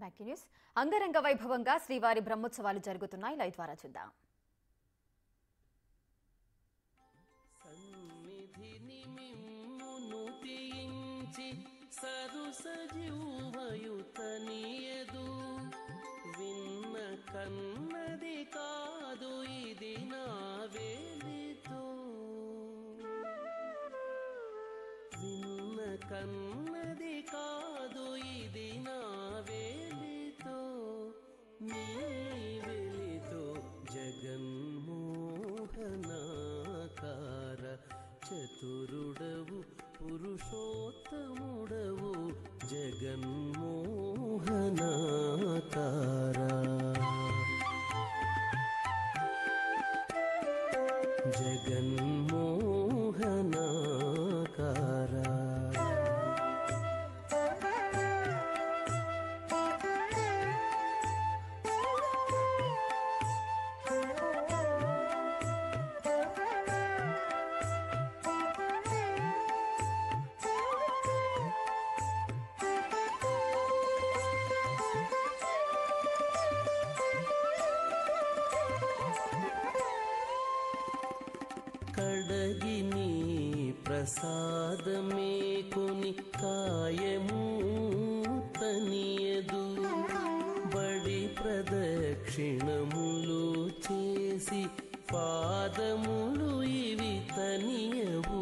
Back news అంగరంగ వైభవంగా శ్రీవారి బ్రహ్మోత్సవాలు జరుగుతున్నాయి. లైవ్ ద్వారా చూద్దాం. సన్నిధిని మిమ్మును తీయించి సరుసజీవయుతనియదు విన్న కన్నది కాదు ఇది నా వేలితో విన్న కన్నది కాదు ఇది నా వేలితో నీ వెలితో జగన్మోహనాకార చతురుడవు పురుషోత్తముడవు జగన్మోహనాకార జగన్మోహనాకార కడగిని ప్రసాదమే కొని కాయము తనియదు బడి ప్రదక్షిణములు చేసి పాదములు ఇవి తనియవు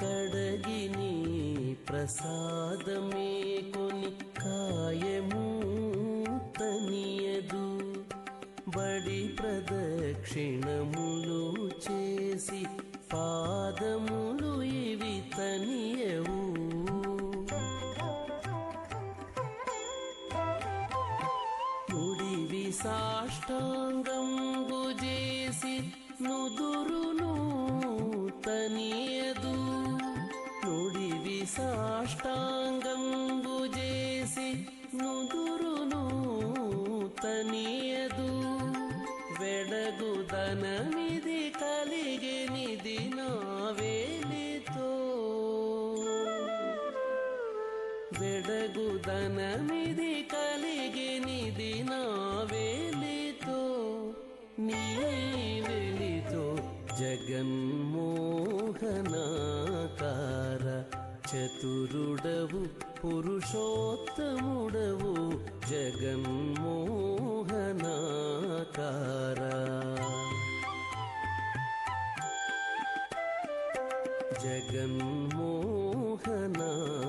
కడగిని ప్రసాదమే కొని కాయము తనియదు బడి ప్రదక్షిణములు చేసి పాదములు ఇవి తనియవు ముడివి సాష్టాంగంబు చేసి నుదురును తనియదు నుడివి సాష్టాంగంబు చేసి నుదురును తనియదు వెడగుదనమిది కలిగెనిది నా వేలితో వెడగుదనమిది కలిగెనిది నా వేలితో నీ వెలితో జగన్మోహనాకార చతురుడవు పురుషోత్తముడవు జగన్మోహనాకార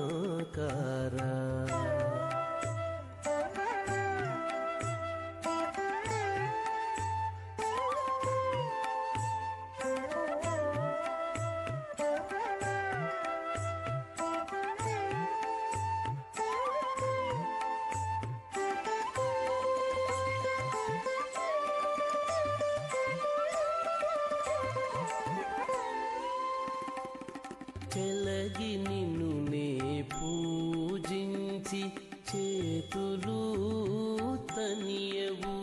జగన్మోహనాకార చెలగి నిన్ను నే పూజించి చేతులు తనియవు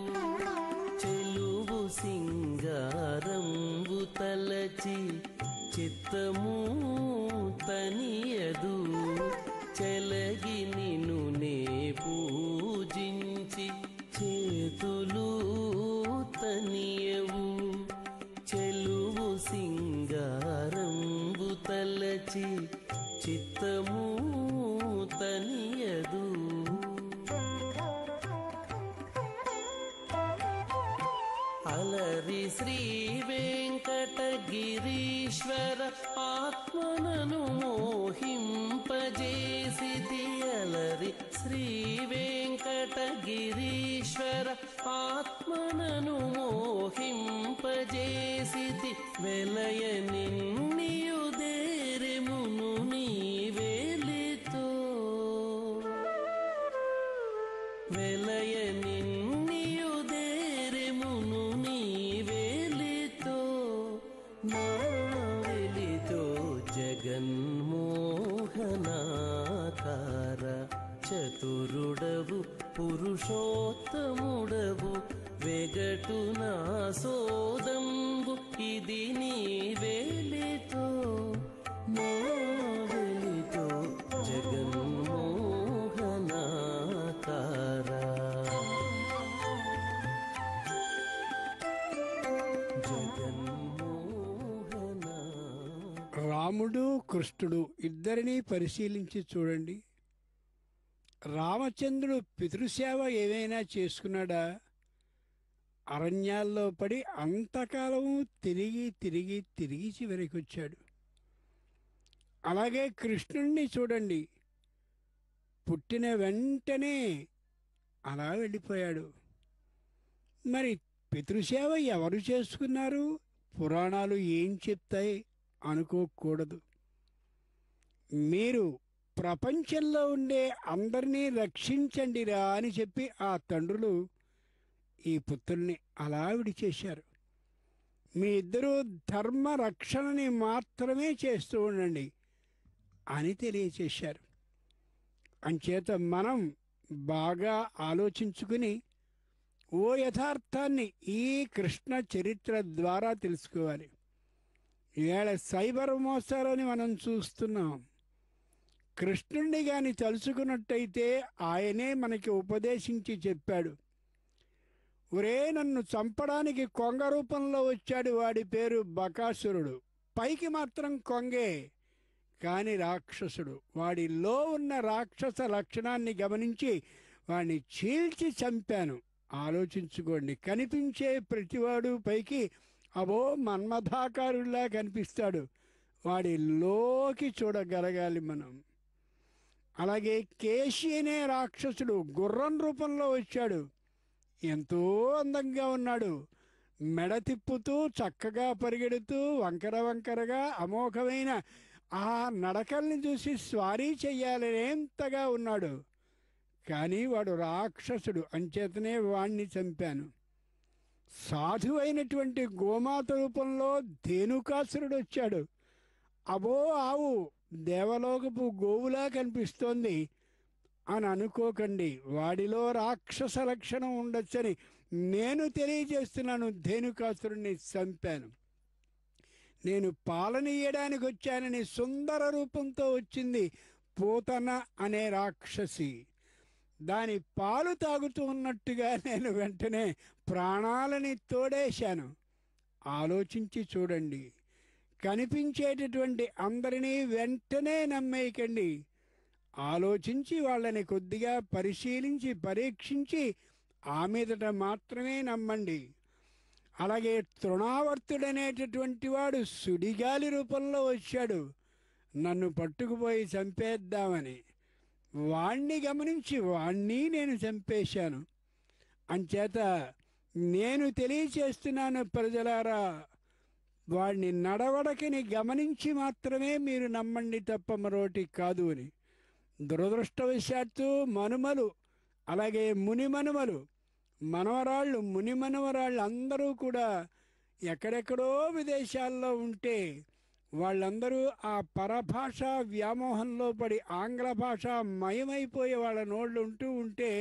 చెలువు సింగారంబు తలచి చిత్తము తనియదు చెలగి నిన్ను నే పూజించి చేతులు తనియవు చెలువు సింగారంబు తలచి చిత్తము తనియదు అలరి శ్రీ వెంకటగిరీశ్వర ఆత్మనను మోహింపజేసితి అలరి శ్రీ వెంకటగిరీశ్వర ఆత్మనను మోహింపజేసితి వెలయ నిన్నియుదేరెమును నీ వేలితో వెలయ నిన్నియుదేరెమును నీ వేలితో నా వెలితో జగన్మోహనాకార చతురుడవు పురుషోత్తముడవు వెగటు నా సోదంబు ఇది నీ వేలితో నా వెలితో జగన్మోహనాకార కృష్ణుడు ఇద్దరినీ పరిశీలించి చూడండి. రామచంద్రుడు పితృసేవ ఏమైనా చేసుకున్నాడా? అరణ్యాల్లో పడి అంతకాలము తిరిగి తిరిగి తిరిగి చివరికి వచ్చాడు. అలాగే కృష్ణుణ్ణి చూడండి, పుట్టిన వెంటనే అలా వెళ్ళిపోయాడు. మరి పితృసేవ ఎవరు చేసుకున్నారు? పురాణాలు ఏం చెప్తాయి అనుకోకూడదు. మీరు ప్రపంచంలో ఉండే అందరినీ రక్షించండిరా అని చెప్పి ఆ తండ్రులు ఈ పుత్రుల్ని అలా విడిచేశారు. మీ ఇద్దరూ ధర్మ రక్షణని మాత్రమే చేస్తూ ఉండండి అని తెలియచేశారు. అంచేత మనం బాగా ఆలోచించుకుని ఓ యథార్థాన్ని ఈ కృష్ణ చరిత్ర ద్వారా తెలుసుకోవాలి. ఈవేళ సైబర్ మోసాలని మనం చూస్తున్నాం. కృష్ణుణ్ణి గాని తలుచుకున్నట్టయితే ఆయనే మనకి ఉపదేశించి చెప్పాడు. ఒరే, నన్ను చంపడానికి కొంగ రూపంలో వచ్చాడు, వాడి పేరు బకాసురుడు. పైకి మాత్రం కొంగే, కాని రాక్షసుడు. వాడిలో ఉన్న రాక్షస లక్షణాన్ని గమనించి వాడిని చీల్చి చంపాను. ఆలోచించుకోండి. కనిపించే ప్రతివాడు పైకి అబో మన్మథాకారుల్లా కనిపిస్తాడు. వాడిలోకి చూడగలగాలి మనం. అలాగే కేశి అనే రాక్షసుడు గుర్రం రూపంలో వచ్చాడు. ఎంతో అందంగా ఉన్నాడు. మెడ తిప్పుతూ చక్కగా పరిగెడుతూ వంకర వంకరగా అమోఘమైన ఆ నడకల్ని చూసి స్వారీ చెయ్యాలనేంతగా ఉన్నాడు. కానీ వాడు రాక్షసుడు, అంచేతనే వాణ్ణి చంపాను. సాధువైనటువంటి గోమాత రూపంలో ధేనుకాసురుడు వచ్చాడు. అబో ఆవు దేవలోకపు గోవులా కనిపిస్తోంది అని అనుకోకండి. వాడిలో రాక్షస లక్షణం ఉండొచ్చని నేను తెలియజేస్తున్నాను. ధేనుకాసురుణ్ణి చంపాను. నేను పాలనీయడానికి వచ్చానని సుందర రూపంతో వచ్చింది పూతన అనే రాక్షసి. దాని పాలు తాగుతూ ఉన్నట్టుగా నేను వెంటనే ప్రాణాలని తోడేశాను. ఆలోచించి చూడండి. కనిపించేటటువంటి అందరినీ వెంటనే నమ్మేయకండి. ఆలోచించి వాళ్ళని కొద్దిగా పరిశీలించి పరీక్షించి ఆ మీదట మాత్రమే నమ్మండి. అలాగే తృణావర్తుడనేటటువంటి వాడు సుడిగాలి రూపంలో వచ్చాడు నన్ను పట్టుకుపోయి చంపేద్దామని. వాణ్ణి గమనించి వాణ్ణి నేను చంపేశాను. అంచేత నేను తెలియచేస్తున్నాను ప్రజలారా, వాడిని నడవడకని గమనించి మాత్రమే మీరు నమ్మండి తప్ప మరోటి కాదు అని. దురదృష్టవశాత్తు మనుమలు, అలాగే మునిమనుమలు, మనవరాళ్ళు, మునిమనవరాళ్ళు అందరూ కూడా ఎక్కడెక్కడో విదేశాల్లో ఉంటే వాళ్ళందరూ ఆ పరభాష వ్యామోహంలో పడి ఆంగ్ల భాష మయమైపోయే వాళ్ళ నోళ్ళు ఉంటూ ఉంటే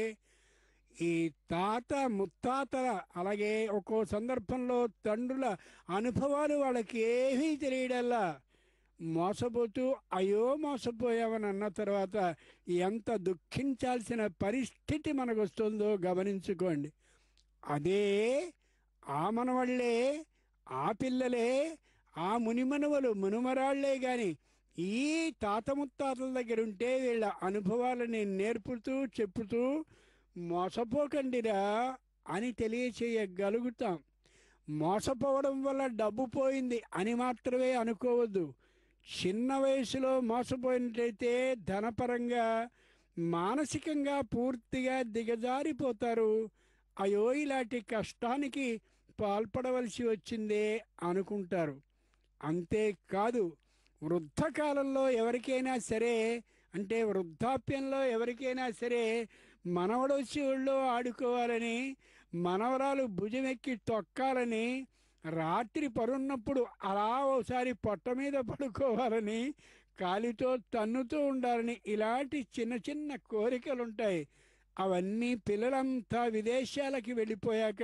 ఈ తాత ముత్తాతల అలాగే ఒక్కో సందర్భంలో తండ్రుల అనుభవాలు వాళ్ళకి ఏమీ తెలియడల్లా మోసపోతూ అయ్యో మోసపోయామని అన్న తర్వాత ఎంత దుఃఖించాల్సిన పరిస్థితి మనకు వస్తుందో గమనించుకోండి. అదే ఆ మనవళ్ళే, ఆ పిల్లలే, ఆ మునిమనువలు మునుమరాళ్లే కానీ ఈ తాత ముత్తాతల దగ్గర ఉంటే వీళ్ళ అనుభవాలని నేర్పుతూ చెప్పుతూ మోసపోకండిరా అని తెలియచేయగలుగుతాం. మోసపోవడం వల్ల డబ్బు పోయింది అని మాత్రమే అనుకోవద్దు. చిన్న వయసులో మోసపోయినట్లయితే ధనపరంగా మానసికంగా పూర్తిగా దిగజారిపోతారు. అయ్యో ఇలాంటి కష్టానికి పాల్పడవలసి వచ్చిందే అనుకుంటారు. అంతేకాదు, వృద్ధకాలంలో ఎవరికైనా సరే, అంటే వృద్ధాప్యంలో ఎవరికైనా సరే మనవడు వచ్చి ఒళ్ళో ఆడుకోవాలని, మనవరాలు భుజమెక్కి తొక్కాలని, రాత్రి పరున్నప్పుడు అలా ఓసారి పొట్ట మీద పడుకోవాలని, కాలితో తన్నుతూ ఉండాలని ఇలాంటి చిన్న చిన్న కోరికలు ఉంటాయి. అవన్నీ పిల్లలంతా విదేశాలకి వెళ్ళిపోయాక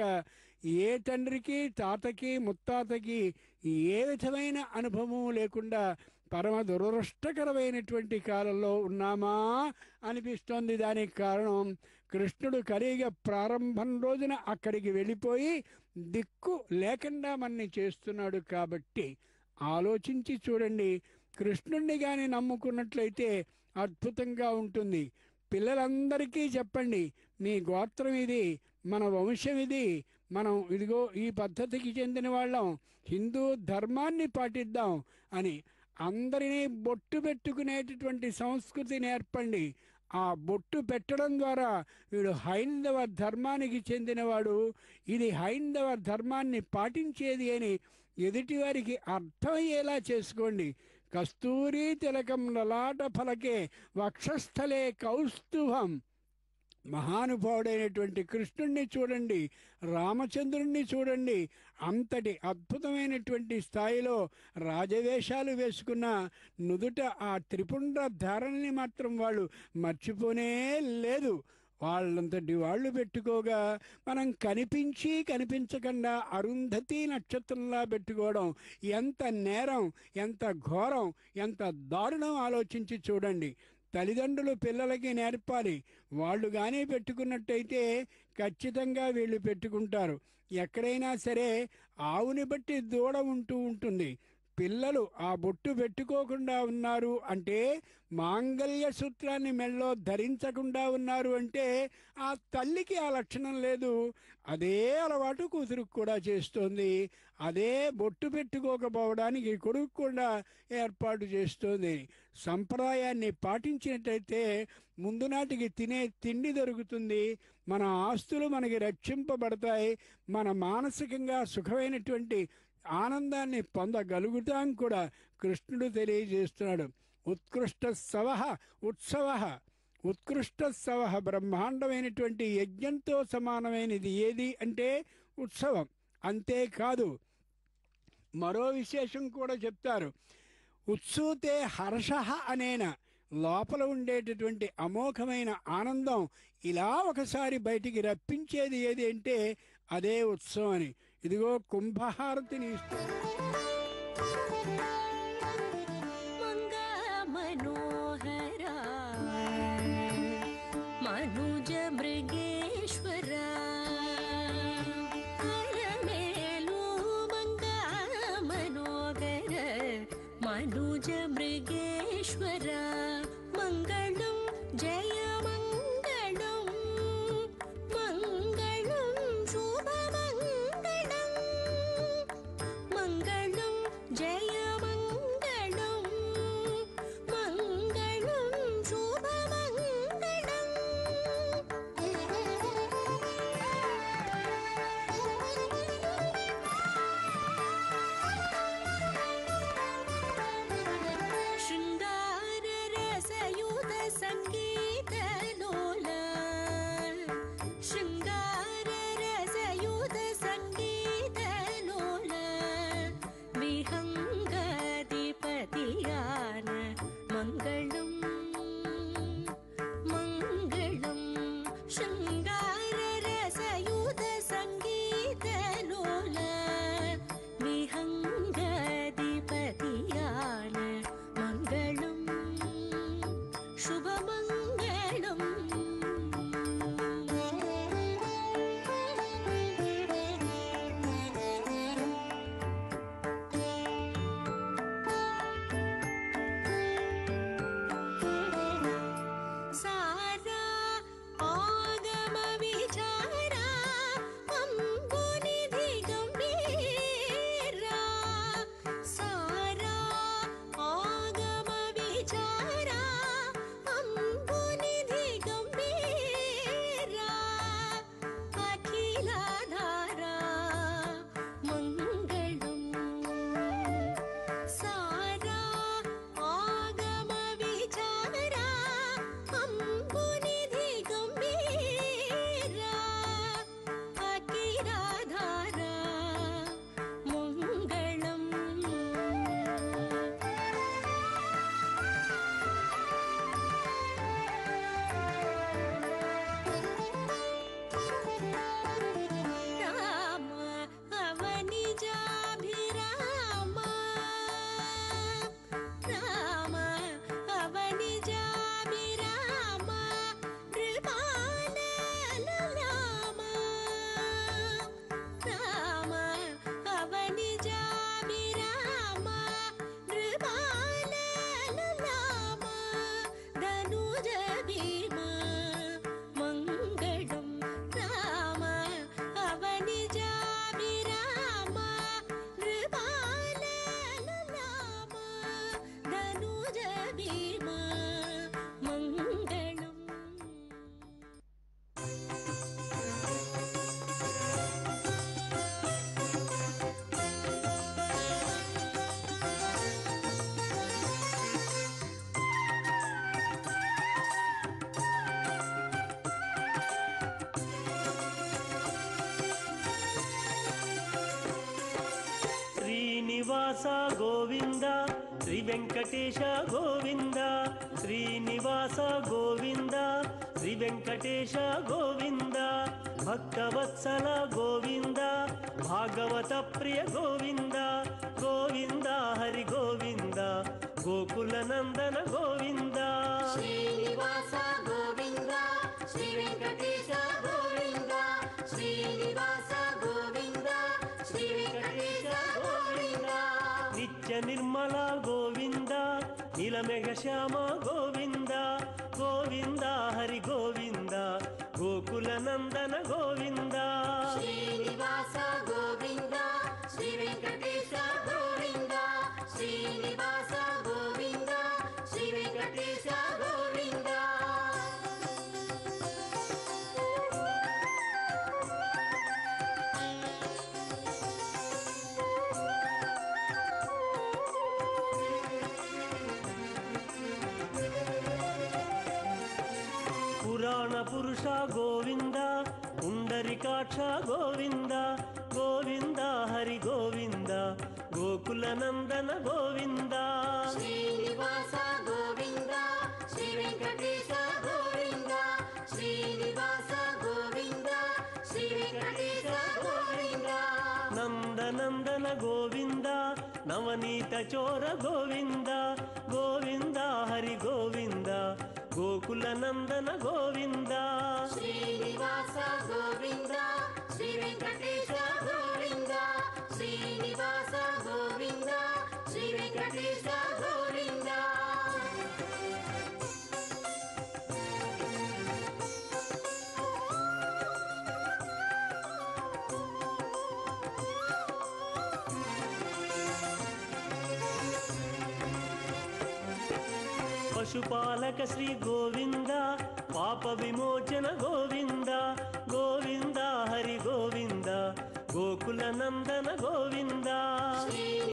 ఏ తండ్రికి, తాతకి, ముత్తాతకి ఏ విధమైన అనుభవం లేకుండా పరమ దురదృష్టకరమైనటువంటి కాలంలో ఉన్నామా అనిపిస్తోంది. దానికి కారణం కృష్ణుడు కలియుగ ప్రారంభం రోజున అక్కడికి వెళ్ళిపోయి దిక్కు లేకుండా మనని చేస్తున్నాడు. కాబట్టి ఆలోచించి చూడండి. కృష్ణుణ్ణి కానీ నమ్ముకున్నట్లయితే అద్భుతంగా ఉంటుంది. పిల్లలందరికీ చెప్పండి, మీ గోత్రం ఇది, మన వంశం ఇది, మనం ఇదిగో ఈ పద్ధతికి చెందిన వాళ్ళం, హిందూ ధర్మాన్ని పాటిద్దాం అని అందరినీ బొట్టు పెట్టుకునేటటువంటి సంస్కృతి నేర్పండి. ఆ బొట్టు పెట్టడం ద్వారా వీడు హైందవ ధర్మానికి చెందినవాడు, ఇది హైందవ ధర్మాన్ని పాటించేది అని ఎదుటివారికి అర్థమయ్యేలా చేసుకోండి. కస్తూరి తిలకం లలాట ఫలకే వక్షస్థలే కౌస్తుభం. మహానుభావుడైనటువంటి కృష్ణుణ్ణి చూడండి, రామచంద్రుణ్ణి చూడండి. అంతటి అద్భుతమైనటువంటి స్థాయిలో రాజవేషాలు వేసుకున్న నుదుట ఆ త్రిపుండ్ర ధారణని మాత్రం వాళ్ళు మర్చిపోనే లేదు. వాళ్ళంతటి వాళ్ళు పెట్టుకోగా మనం కనిపించి కనిపించకుండా అరుంధతి నక్షత్రంలా పెట్టుకోవడం ఎంత నేరం, ఎంత ఘోరం, ఎంత దారుణం ఆలోచించి చూడండి. తల్లిదండ్రులు పిల్లలకి నేర్పాలి. వాళ్ళు కానీ పెట్టుకున్నట్టయితే ఖచ్చితంగా వీళ్ళు పెట్టుకుంటారు. ఎక్కడైనా సరే ఆవుని బట్టి దూడ ఉంటూ ఉంటుంది. పిల్లలు ఆ బొట్టు పెట్టుకోకుండా ఉన్నారు అంటే, మాంగళ్య సూత్రాన్ని మెళ్ళో ధరించకుండా ఉన్నారు అంటే ఆ తల్లికి ఆ లక్షణం లేదు. అదే అలవాటు కూతురుకు కూడా చేస్తోంది. అదే బొట్టు పెట్టుకోకపోవడానికి కొడుకు కూడా ఏర్పాటు చేస్తోంది. సంప్రదాయాన్ని పాటించినట్టయితే ముందు నాటికి తినే తిండి దొరుకుతుంది, మన ఆస్తులు మనకి రక్షింపబడతాయి, మన మానసికంగా సుఖమైనటువంటి ఆనందాన్ని పొందగలుగుతాం కూడా. కృష్ణుడు తెలియజేస్తున్నాడు. ఉత్కృష్ట సవః ఉత్సవ, ఉత్కృష్ట సవః బ్రహ్మాండమైనటువంటి యజ్ఞంతో సమానమైనది ఏది అంటే ఉత్సవం. అంతేకాదు మరో విశేషం కూడా చెప్తారు. ఉత్సూతే హర్ష అనేన, లోపల ఉండేటటువంటి అమోఘమైన ఆనందం ఇలా ఒకసారి బయటికి రప్పించేది ఏది అంటే అదే ఉత్సవం అని. ఇదిగో కుంభహారతిని ఇస్తుంది. మనుజ మృగేశ్వర అలమేలు మంగా మనోగర మనుజ మృగేశ్వర మంగళం జయ మంగళం మంగళం శుభ మంగళం మంగళం జయ మంగళం వెంకటేశ గోవింద శ్రీనివాస గోవింద శ్రీ వెంకటేశ గోవింద భక్తవత్సల గోవింద భాగవత ప్రియ గోవింద గోవింద హరి గోవింద గోకుల నందన గోవింద శ్రీనివాస గోవింద శ్రీ వెంకటేశ గోవింద శ్రీనివాస గోవింద శ్రీ వెంకటేశ గోవింద నిత్య నిర్మల గోవింద నీలమేఘ శ్యామ గోవింద గోవింద హరి గోవింద గోకుల నందన గోవింద శ్రీనివాస గోవింద శ్రీ వెంకటేశ గోవింద శ్రీనివాస గోవింద శ్రీ వెంకటేశ గోవింద పురాణ పురుష గోవింద పుండరికాక్ష గోవింద గోవింద హరి గోవింద గోకుల నందన గోవింద శ్రీనివాస గోవింద శ్రీ వెంకటేశ గోవింద శ్రీనివాస గోవింద శ్రీ వెంకటేశ గోవింద నందనందన గోవింద నవనీత చోర గోవింద గోవింద హరి గోవింద గోకుల నందన గోవింద శ్రీనివాస గోవింద శ్రీ వెంకటేశ గోవింద శ్రీనివాస గోవింద శ్రీ వెంకటేశ గోవింద పశుపాలక శ్రీ గోవింద పాప విమోచన గోవింద గోవింద హరి గోవింద గోకుల నందన గోవింద